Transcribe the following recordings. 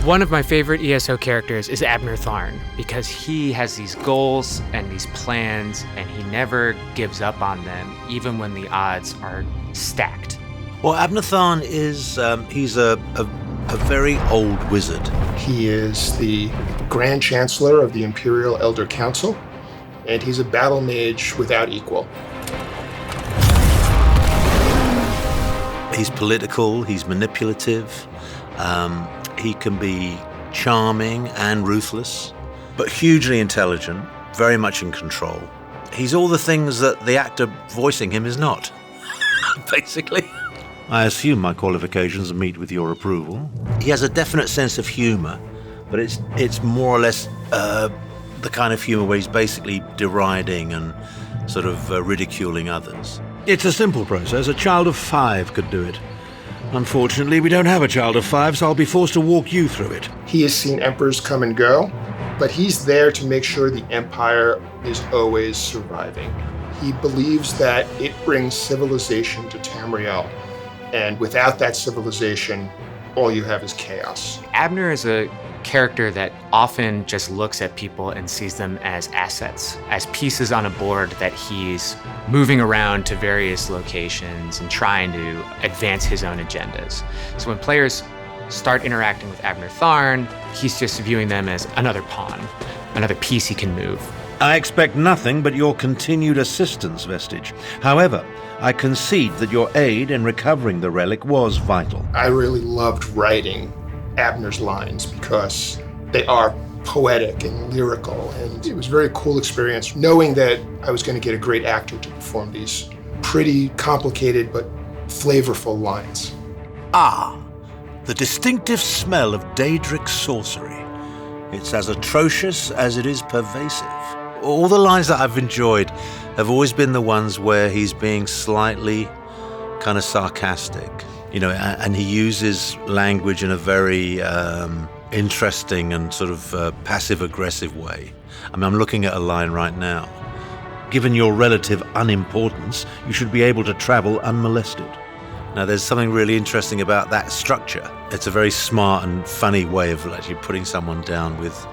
One of my favorite ESO characters is Abnur Tharn because he has these goals and these plans and he never gives up on them, even when the odds are stacked. Well, Abnur Tharn is, he's a very old wizard. He is the Grand Chancellor of the Imperial Elder Council, and he's a battle mage without equal. He's political, he's manipulative, he can be charming and ruthless, but hugely intelligent, very much in control. He's all the things that the actor voicing him is not, basically. I assume my qualifications meet with your approval. He has a definite sense of humor, but it's more or less the kind of humor where he's basically deriding and sort of ridiculing others. It's a simple process. A child of 5 could do it. Unfortunately, we don't have a child of 5, so I'll be forced to walk you through it. He has seen emperors come and go, but he's there to make sure the empire is always surviving. He believes that it brings civilization to Tamriel, and without that civilization, all you have is chaos. Abnur is a character that often just looks at people and sees them as assets, as pieces on a board that he's moving around to various locations and trying to advance his own agendas. So when players start interacting with Abnur Tharn, he's just viewing them as another pawn, another piece he can move. I expect nothing but your continued assistance, Vestige. However, I concede that your aid in recovering the relic was vital. I really loved writing Abner's lines because they are poetic and lyrical, and it was a very cool experience knowing that I was going to get a great actor to perform these pretty complicated but flavorful lines. Ah, the distinctive smell of Daedric sorcery. It's as atrocious as it is pervasive. All the lines that I've enjoyed have always been the ones where he's being slightly kind of sarcastic, you know, and he uses language in a very interesting and sort of passive-aggressive way. I mean, I'm looking at a line right now. Given your relative unimportance, you should be able to travel unmolested. Now, there's something really interesting about that structure. It's a very smart and funny way of actually putting someone down with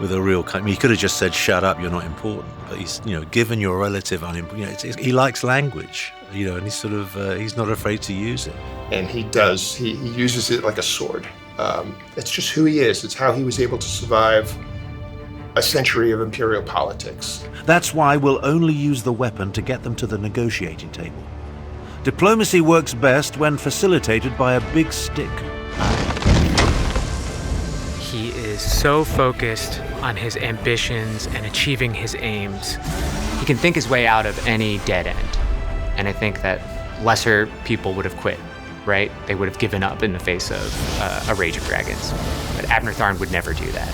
a real kind. I mean, he could have just said, "Shut up, you're not important." But he's, you know, given your relative unimportance, you know, he likes language, you know, and he's sort of he's not afraid to use it. And he does. He uses it like a sword. It's just who he is. It's how he was able to survive a century of imperial politics. That's why we'll only use the weapon to get them to the negotiating table. Diplomacy works best when facilitated by a big stick. He is so focused on his ambitions and achieving his aims. He can think his way out of any dead end. And I think that lesser people would have quit, right? They would have given up in the face of a Rage of Dragons. But Abnur Tharn would never do that.